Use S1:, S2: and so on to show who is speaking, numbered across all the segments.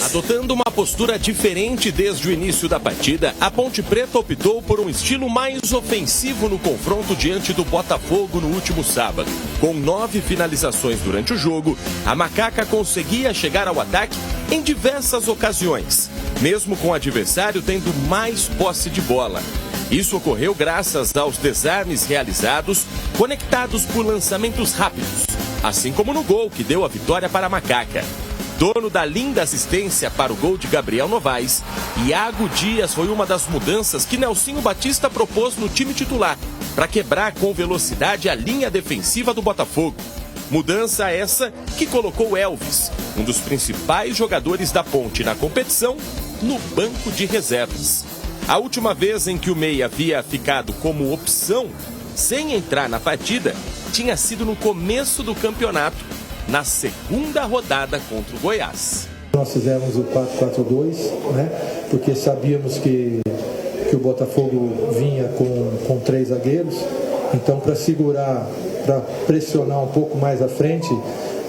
S1: Adotando uma postura diferente desde o início da partida, a Ponte Preta optou por um estilo mais ofensivo no confronto diante do Botafogo no último sábado. Com 9 finalizações durante o jogo, a Macaca conseguia chegar ao ataque em diversas ocasiões, mesmo com o adversário tendo mais posse de bola. Isso ocorreu graças aos desarmes realizados, conectados por lançamentos rápidos, assim como no gol que deu a vitória para a Macaca. Dono da linda assistência para o gol de Gabriel Novaes, Iago Dias foi uma das mudanças que Nelsinho Batista propôs no time titular, para quebrar com velocidade a linha defensiva do Botafogo. Mudança essa que colocou Elvis, um dos principais jogadores da Ponte na competição, no banco de reservas. A última vez em que o Meia havia ficado como opção, sem entrar na partida, tinha sido no começo do campeonato, na segunda rodada contra o Goiás.
S2: Nós fizemos o 4-4-2, né? Porque sabíamos que o Botafogo vinha com 3 zagueiros. Então, para segurar, para pressionar um pouco mais à frente,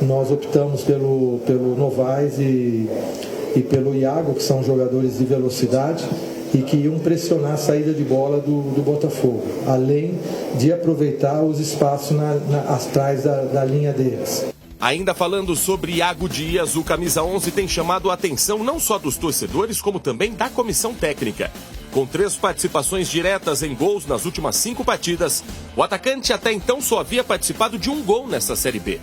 S2: nós optamos pelo Novaes e pelo Iago, que são jogadores de velocidade e que iam pressionar a saída de bola do Botafogo, além de aproveitar os espaços atrás da linha deles.
S1: Ainda falando sobre Iago Dias, o camisa 11 tem chamado a atenção não só dos torcedores, como também da comissão técnica. Com 3 participações diretas em gols nas últimas 5 partidas, o atacante até então só havia participado de um gol nessa Série B.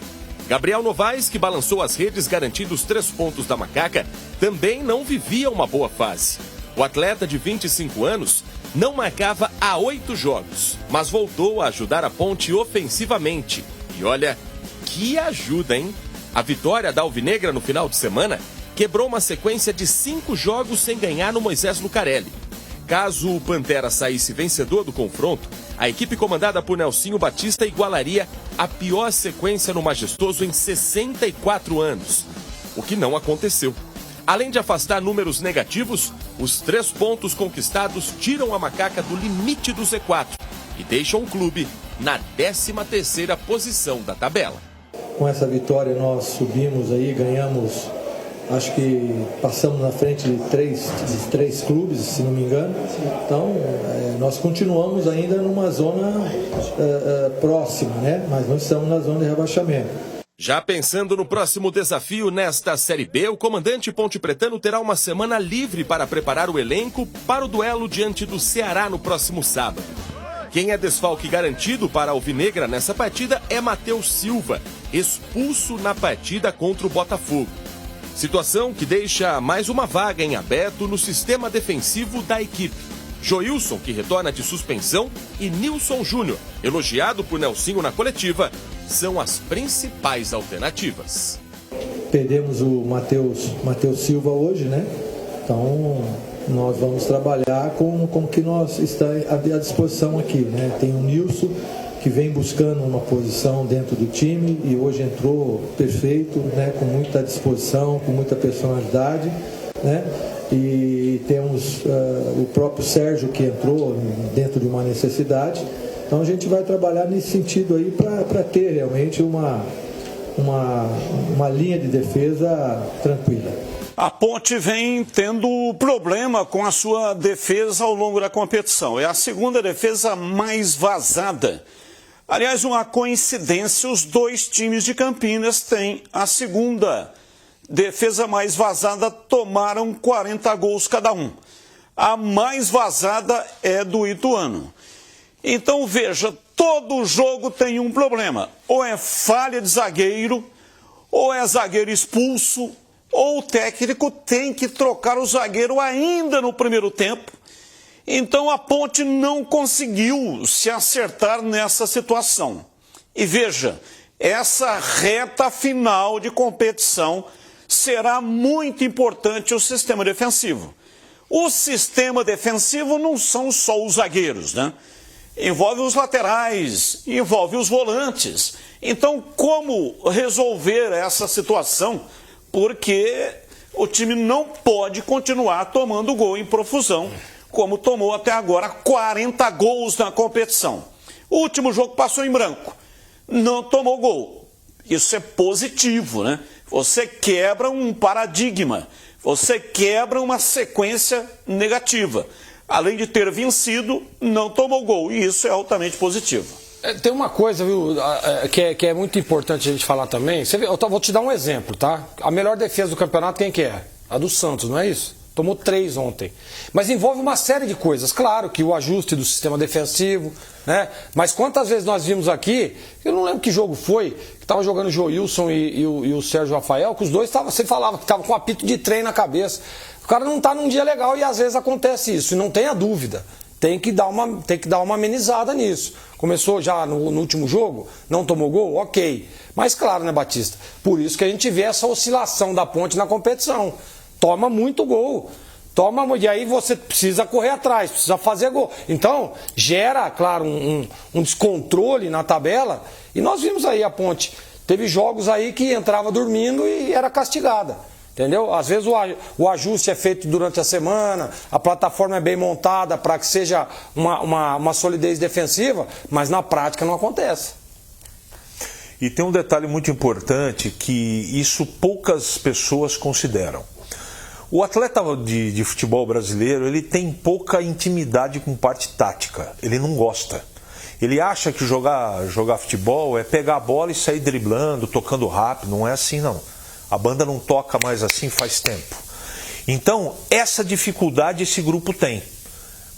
S1: Gabriel Novaes, que balançou as redes garantindo os 3 pontos da Macaca, também não vivia uma boa fase. O atleta de 25 anos não marcava há 8 jogos, mas voltou a ajudar a Ponte ofensivamente. E olha, que ajuda, hein? A vitória da Alvinegra no final de semana quebrou uma sequência de 5 jogos sem ganhar no Moisés Lucarelli. Caso o Pantera saísse vencedor do confronto, a equipe comandada por Nelsinho Batista igualaria a pior sequência no Majestoso em 64 anos, o que não aconteceu. Além de afastar números negativos, os 3 pontos conquistados tiram a Macaca do limite do Z4 e deixam o clube na 13ª posição da tabela.
S2: Com essa vitória nós subimos aí, ganhamos, acho que passamos na frente de três clubes, se não me engano. Então, nós continuamos ainda numa zona próxima, né? Mas não estamos na zona de rebaixamento.
S1: Já pensando no próximo desafio nesta Série B, o comandante pontepretano terá uma semana livre para preparar o elenco para o duelo diante do Ceará no próximo sábado. Quem é desfalque garantido para a Alvinegra nessa partida é Matheus Silva, expulso na partida contra o Botafogo. Situação que deixa mais uma vaga em aberto no sistema defensivo da equipe. Joilson, que retorna de suspensão, e Nilson Júnior, elogiado por Nelsinho na coletiva, são as principais alternativas.
S2: Perdemos o Matheus Silva hoje, né? Então, nós vamos trabalhar com o que nós está à disposição aqui, né? Tem o Nilson, que vem buscando uma posição dentro do time e hoje entrou perfeito, né? Com muita disposição, com muita personalidade, né? E temos o próprio Sérgio, que entrou dentro de uma necessidade. Então a gente vai trabalhar nesse sentido aí para ter realmente uma linha de defesa tranquila.
S3: A Ponte vem tendo problema com a sua defesa ao longo da competição. É a segunda defesa mais vazada. Aliás, uma coincidência, os 2 times de Campinas têm a segunda defesa mais vazada, tomaram 40 gols cada um. A mais vazada é do Ituano. Então veja, todo jogo tem um problema. Ou é falha de zagueiro, ou é zagueiro expulso, ou o técnico tem que trocar o zagueiro ainda no primeiro tempo. Então a Ponte não conseguiu se acertar nessa situação. E veja, essa reta final de competição será muito importante o sistema defensivo. O sistema defensivo não são só os zagueiros, né? Envolve os laterais, envolve os volantes. Então, como resolver essa situação? Porque o time não pode continuar tomando gol em profusão, como tomou até agora 40 gols na competição. O último jogo passou em branco, não tomou gol. Isso é positivo, né? você quebra um paradigma, você quebra uma sequência negativa. Além de ter vencido, não tomou gol, e isso é altamente positivo.
S4: Tem uma coisa, viu, que é muito importante a gente falar também. Você vê, eu vou te dar um exemplo, tá? A melhor defesa do campeonato, quem que é? A do Santos, não é isso? Tomou 3 ontem. Mas envolve uma série de coisas. Claro que o ajuste do sistema defensivo, né? Mas quantas vezes nós vimos aqui, eu não lembro que jogo foi, que estava jogando o Joilson e o Sérgio Rafael, que os dois você falava que estavam com um apito de trem na cabeça. O cara não está num dia legal e às vezes acontece isso, e não tenha dúvida. Tem que dar uma amenizada nisso. Começou já no último jogo, não tomou gol? Ok. Mas claro, né, Batista? Por isso que a gente vê essa oscilação da Ponte na competição. Toma muito gol. E aí você precisa correr atrás, precisa fazer gol. Então, gera, claro, um descontrole na tabela. E nós vimos aí a Ponte. Teve jogos aí que entrava dormindo e era castigada. Entendeu? Às vezes o ajuste é feito durante a semana, a plataforma é bem montada para que seja uma solidez defensiva, mas na prática não acontece.
S5: E tem um detalhe muito importante que isso poucas pessoas consideram. O atleta de futebol brasileiro, ele tem pouca intimidade com parte tática, ele não gosta. Ele acha que jogar futebol é pegar a bola e sair driblando, tocando rápido, não é assim não. A banda não toca mais assim faz tempo. Então, essa dificuldade esse grupo tem.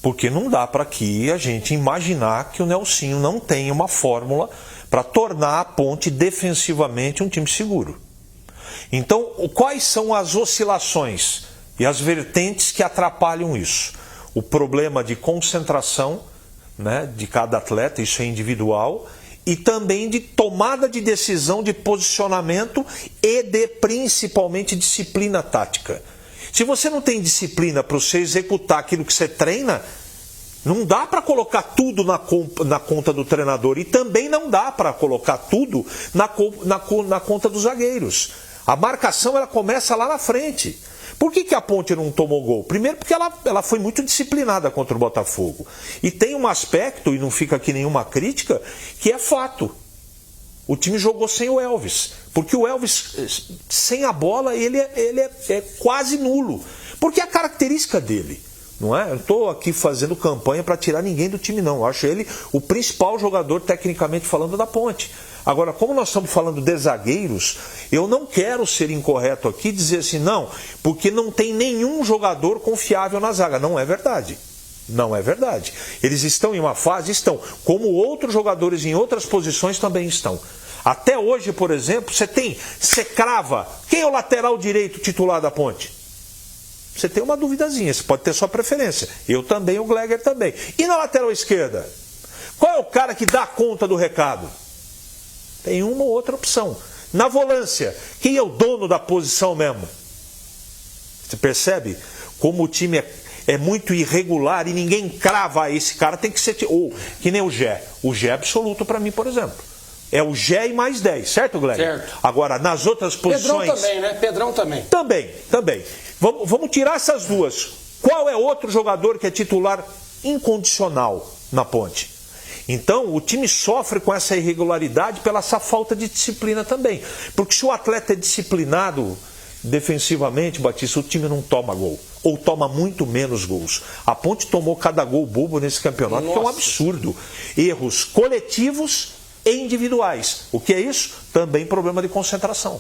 S5: Porque não dá para aqui a gente imaginar que o Nelsinho não tem uma fórmula para tornar a Ponte defensivamente um time seguro. Então, quais são as oscilações e as vertentes que atrapalham isso? O problema de concentração, né, de cada atleta, isso é individual, e também de tomada de decisão, de posicionamento e de, principalmente, disciplina tática. Se você não tem disciplina para você executar aquilo que você treina, não dá para colocar tudo na conta do treinador e também não dá para colocar tudo na conta dos zagueiros. A marcação ela começa lá na frente. Por que a Ponte não tomou gol? Primeiro porque ela foi muito disciplinada contra o Botafogo. E tem um aspecto, e não fica aqui nenhuma crítica, que é fato. O time jogou sem o Elvis. Porque o Elvis, sem a bola, ele é quase nulo. Porque é a característica dele. Não é? Eu estou aqui fazendo campanha para tirar ninguém do time, não. Eu acho ele o principal jogador, tecnicamente falando, da Ponte. Agora, como nós estamos falando de zagueiros, eu não quero ser incorreto aqui e dizer assim, não, porque não tem nenhum jogador confiável na zaga. Não é verdade. Não é verdade. Eles estão em uma fase, estão, como outros jogadores em outras posições também estão. Até hoje, por exemplo, você crava, quem é o lateral direito titular da Ponte? Você tem uma duvidazinha, você pode ter sua preferência. Eu também, o Gleger também. E na lateral esquerda? Qual é o cara que dá conta do recado? Tem uma ou outra opção. Na volância, quem é o dono da posição mesmo? Você percebe como o time é muito irregular e ninguém crava esse cara, tem que ser... Ou, que nem o Gé. O Gé é absoluto para mim, por exemplo. É o Gé e mais 10, certo, Gleger? Certo. Agora, nas outras posições...
S4: Pedrão também, né? Pedrão também.
S5: Também. Vamos tirar essas duas. Qual é outro jogador que é titular incondicional na Ponte? Então, o time sofre com essa irregularidade pela essa falta de disciplina também. Porque se o atleta é disciplinado defensivamente, Batista, o time não toma gol. Ou toma muito menos gols. A Ponte tomou cada gol bobo nesse campeonato, que é um absurdo. Erros coletivos e individuais. O que é isso? Também problema de concentração.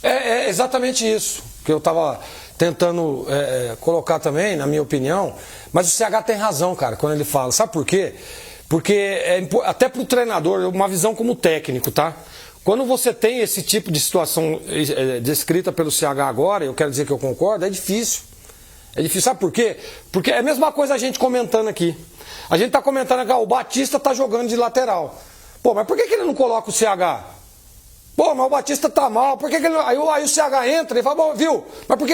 S4: É exatamente isso que eu estava tentando colocar também, na minha opinião. Mas o CH tem razão, cara, quando ele fala. Sabe por quê? Porque até para o treinador, uma visão como técnico, tá? Quando você tem esse tipo de situação descrita pelo CH agora, eu quero dizer que eu concordo, é difícil. É difícil, sabe por quê? Porque é a mesma coisa a gente comentando aqui. A gente está comentando aqui, o Batista está jogando de lateral. Pô, mas por que ele não coloca o CH? Pô, mas o Batista tá mal, por que ele não... Aí o CH entra e fala, bom, viu? Mas por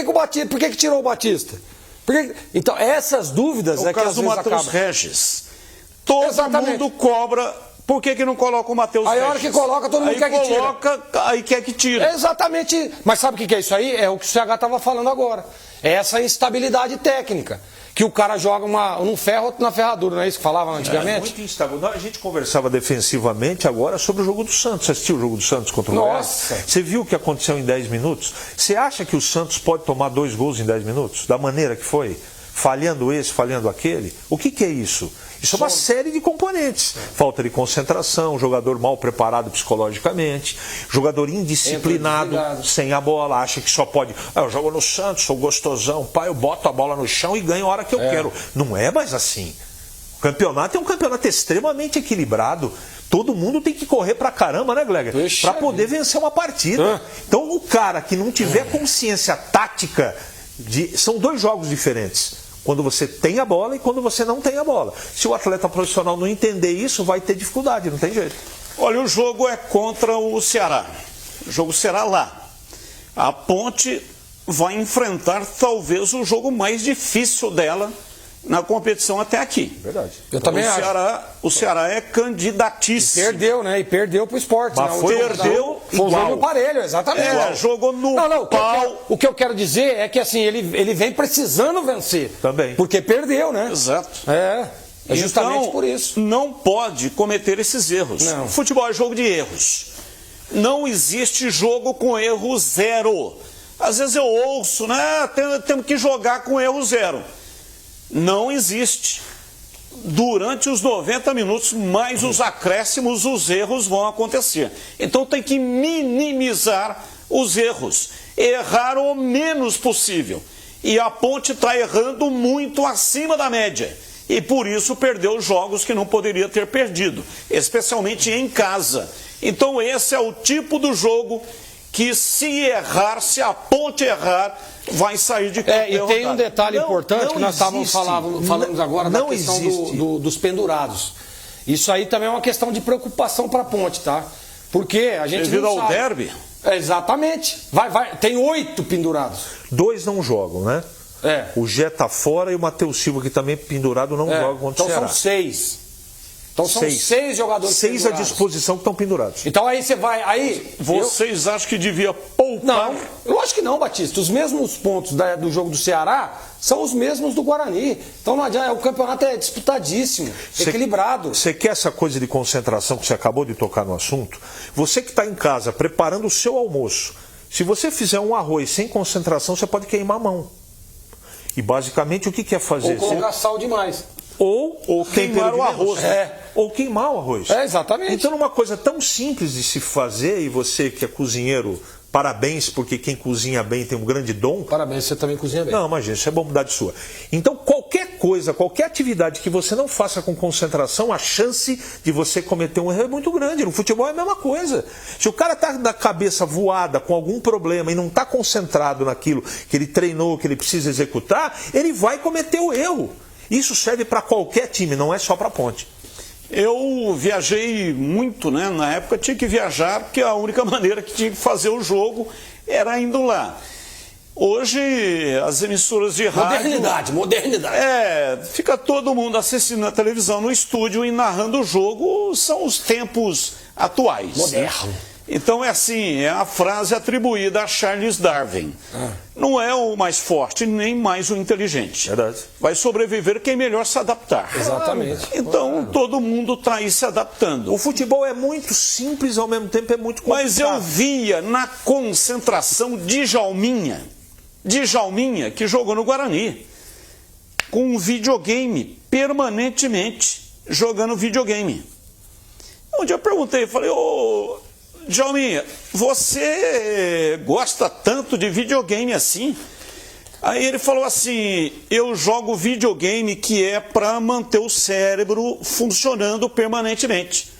S4: que tirou o Batista? Então, essas dúvidas
S3: é que
S4: às vezes acabam.
S3: Regis. Todo mundo cobra Por que não coloca o Matheus
S4: Aí
S3: Feixes?
S4: a hora que coloca, todo mundo
S3: aí
S4: quer que tire.
S3: Aí quer que tire.
S4: É exatamente. Mas sabe o que é isso aí? É o que o CH estava falando agora. É essa instabilidade técnica. Que o cara joga num ferro, outro na ferradura, não é isso que falava antigamente?
S5: Muito instável. A gente conversava defensivamente agora sobre o jogo do Santos. Você assistiu o jogo do Santos contra o Goiás?
S4: Nossa!
S5: Você viu o que aconteceu em 10 minutos? Você acha que o Santos pode tomar 2 gols em 10 minutos? Da maneira que foi? Falhando esse, falhando aquele? O que é isso? Isso é uma série de componentes. Falta de concentração, jogador mal preparado psicologicamente, jogador indisciplinado, sem a bola, acha que só pode... eu jogo no Santos, sou gostosão, pai, eu boto a bola no chão e ganho a hora que eu quero. Não é mais assim. O campeonato é um campeonato extremamente equilibrado. Todo mundo tem que correr pra caramba, né, Gleger? Para poder vencer uma partida. Então, o cara que não tiver consciência tática... São 2 jogos diferentes. Quando você tem a bola e quando você não tem a bola. Se o atleta profissional não entender isso, vai ter dificuldade, não tem jeito.
S3: Olha, o jogo é contra o Ceará. O jogo será lá. A Ponte vai enfrentar talvez o jogo mais difícil dela na competição até aqui.
S5: Verdade.
S4: Eu também acho.
S3: O Ceará é candidatíssimo.
S4: E perdeu, né? E perdeu pro Sport.
S5: Mas
S3: perdeu
S4: foi um jogo parelho, exatamente.
S3: Jogou no pau.
S4: O que eu quero dizer é que assim, ele vem precisando vencer.
S5: Também.
S4: Porque perdeu, né?
S3: Exato.
S4: É justamente
S3: então,
S4: por isso.
S3: Não pode cometer esses erros.
S4: Não.
S3: Futebol é jogo de erros. Não existe jogo com erro zero. Às vezes eu ouço, né? Temos que jogar com erro zero. Não existe. Durante os 90 minutos, mais os acréscimos, os erros vão acontecer. Então tem que minimizar os erros. Errar o menos possível. E a Ponte está errando muito acima da média. E por isso perdeu jogos que não poderia ter perdido. Especialmente em casa. Então esse é o tipo do jogo que se a Ponte errar, vai sair de campo.
S4: E tem um detalhe importante que nós estávamos falando agora da questão dos pendurados. Isso aí também é uma questão de preocupação para a Ponte, tá? Porque a gente
S3: devido
S4: não
S3: ao
S4: sabe.
S3: derby?
S4: Exatamente. Tem 8 pendurados.
S5: 2 não jogam, né? O Gé tá fora e o Matheus Silva, que também cedo não joga contra o Ceará.
S4: Então são 6. Então são 6 jogadores
S5: 6 à
S4: pendurados.
S5: disposição que estão pendurados.
S4: Então aí você vai...
S3: Vocês acham que devia poupar?
S4: Não, eu acho que não, Batista. Os mesmos pontos do jogo do Ceará são os mesmos do Guarani. Então não adianta, o campeonato é disputadíssimo, equilibrado.
S5: Você quer essa coisa de concentração que você acabou de tocar no assunto? Você que está em casa preparando o seu almoço, se você fizer um arroz sem concentração, você pode queimar a mão. E basicamente o que é fazer?
S4: Ou colocar sal demais.
S5: Ou queimar o arroz.
S4: Ou
S5: queimar o arroz.
S4: Exatamente.
S5: Então, uma coisa tão simples de se fazer, e você que é cozinheiro, parabéns, porque quem cozinha bem tem um grande dom.
S4: Parabéns, você também cozinha bem.
S5: Não, imagina, isso é bondade sua. Então, qualquer coisa, qualquer atividade que você não faça com concentração, a chance de você cometer um erro é muito grande. No futebol é a mesma coisa. Se o cara está da cabeça voada com algum problema e não está concentrado naquilo que ele treinou, que ele precisa executar, ele vai cometer o erro. Isso serve para qualquer time, não é só para a Ponte.
S3: Eu viajei muito, né? Na época tinha que viajar, porque a única maneira que tinha que fazer o jogo era indo lá. Hoje, as emissoras de rádio... Modernidade. Fica todo mundo assistindo na televisão, no estúdio e narrando o jogo. São os tempos atuais.
S4: Moderno.
S3: Né? Então é assim, é a frase atribuída a Charles Darwin. Não é o mais forte, nem mais o inteligente.
S5: Verdade.
S3: Vai sobreviver quem melhor se adaptar.
S4: Exatamente.
S3: Então todo mundo está aí se adaptando.
S5: O futebol é muito simples, ao mesmo tempo é muito complicado.
S3: Mas eu via na concentração de Djalminha, que jogou no Guarani, com um videogame, permanentemente jogando videogame. Um dia eu perguntei, falei, ô Djalminha, você gosta tanto de videogame assim? Aí ele falou assim, eu jogo videogame que é para manter o cérebro funcionando permanentemente.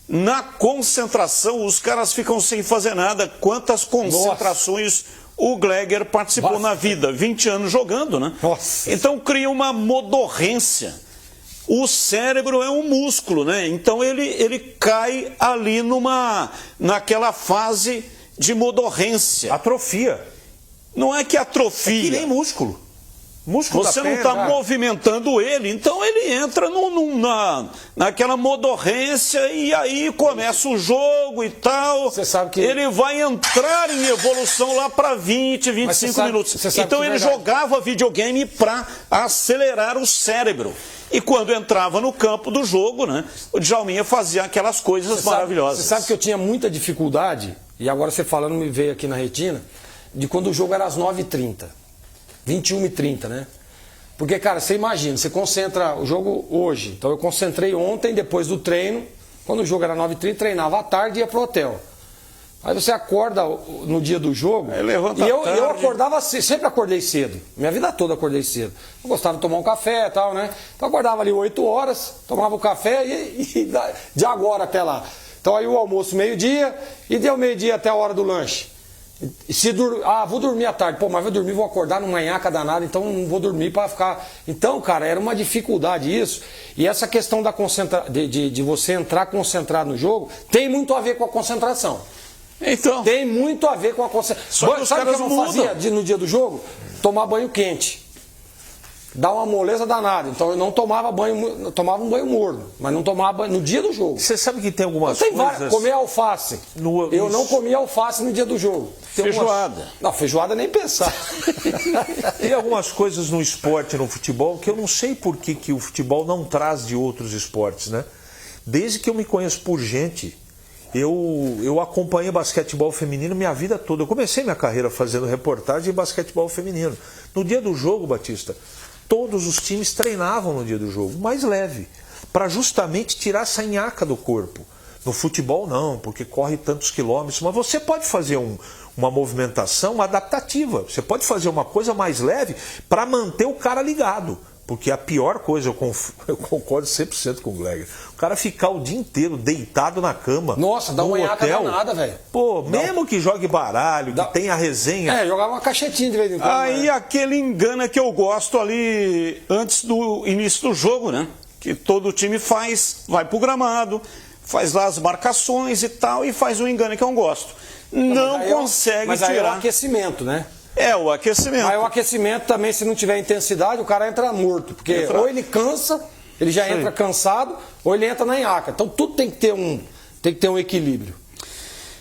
S3: Na concentração, os caras ficam sem fazer nada. Quantas concentrações o Gleger participou na vida? 20 anos jogando, né?
S4: Nossa.
S3: Então cria uma modorrência. O cérebro é um músculo, né? Então ele cai ali naquela fase de modorrência.
S5: Atrofia.
S3: Não é que atrofia.
S5: É que nem músculo. Músculo
S3: Você
S5: da
S3: não está
S5: perna.
S3: movimentando ele, então ele entra naquela modorrência e aí começa o jogo e tal.
S4: Você sabe que...
S3: Ele vai entrar em evolução lá para 20, 25 minutos. Então ele jogava videogame para acelerar o cérebro. E quando entrava no campo do jogo, né, o Djalminha fazia aquelas coisas maravilhosas.
S4: Você sabe que eu tinha muita dificuldade, e agora você falando me veio aqui na retina, de quando o jogo era às 9h30. 21h30, né? Porque, cara, você imagina, você concentra o jogo hoje. Então eu concentrei ontem, depois do treino, quando o jogo era 9h30, treinava à tarde e ia pro hotel. Aí você acorda no dia do jogo, e eu acordava, sempre acordei cedo. Minha vida toda acordei cedo. Eu gostava de tomar um café e tal, né? Então eu acordava ali 8 horas, tomava o café e de agora até lá. Então aí o almoço meio-dia e deu meio-dia até a hora do lanche. Vou dormir à tarde. Pô, mas vou dormir, vou acordar no manhaca danado, então não vou dormir para ficar... Então, cara, era uma dificuldade isso. E essa questão de você entrar concentrado no jogo tem muito a ver com a concentração.
S3: Então,
S4: tem muito a ver com a concentração. Sabe o que eu não fazia no dia do jogo? Tomar banho quente. Dá uma moleza danada. Então eu não tomava banho, tomava um banho morno, mas não tomava banho no dia do jogo.
S5: Você sabe que tem algumas coisas...
S4: Comer alface. Eu não comia alface no dia do jogo.
S3: Feijoada.
S4: Não, feijoada nem pensar.
S5: Tem algumas coisas no esporte, no futebol, que eu não sei por que o futebol não traz de outros esportes, né? Desde que eu me conheço por gente, eu acompanhei basquetebol feminino minha vida toda. Eu comecei minha carreira fazendo reportagem de basquetebol feminino. No dia do jogo, Batista, todos os times treinavam no dia do jogo, mais leve, para justamente tirar essa nhaca do corpo. No futebol não, porque corre tantos quilômetros, mas você pode fazer uma movimentação adaptativa, você pode fazer uma coisa mais leve para manter o cara ligado. Porque a pior coisa, eu concordo 100% com o Gleger, o cara ficar o dia inteiro deitado na cama.
S4: Nossa, dá uma nhaca danada, velho.
S5: Pô, mesmo que jogue baralho, que tenha resenha.
S4: Jogava uma caixetinha de vez em quando.
S3: Aí aquele engana que eu gosto ali antes do início do jogo, né? Que todo time vai pro gramado, faz lá as marcações e tal, e faz o engano que eu gosto. Não consegue tirar.
S4: Mas aí é o aquecimento, né?
S3: É, o aquecimento.
S4: Aí o aquecimento também, se não tiver intensidade, o cara entra morto. Porque ou ele cansa, ele já entra cansado, ou ele entra na nhaca. Então tudo tem que ter um equilíbrio.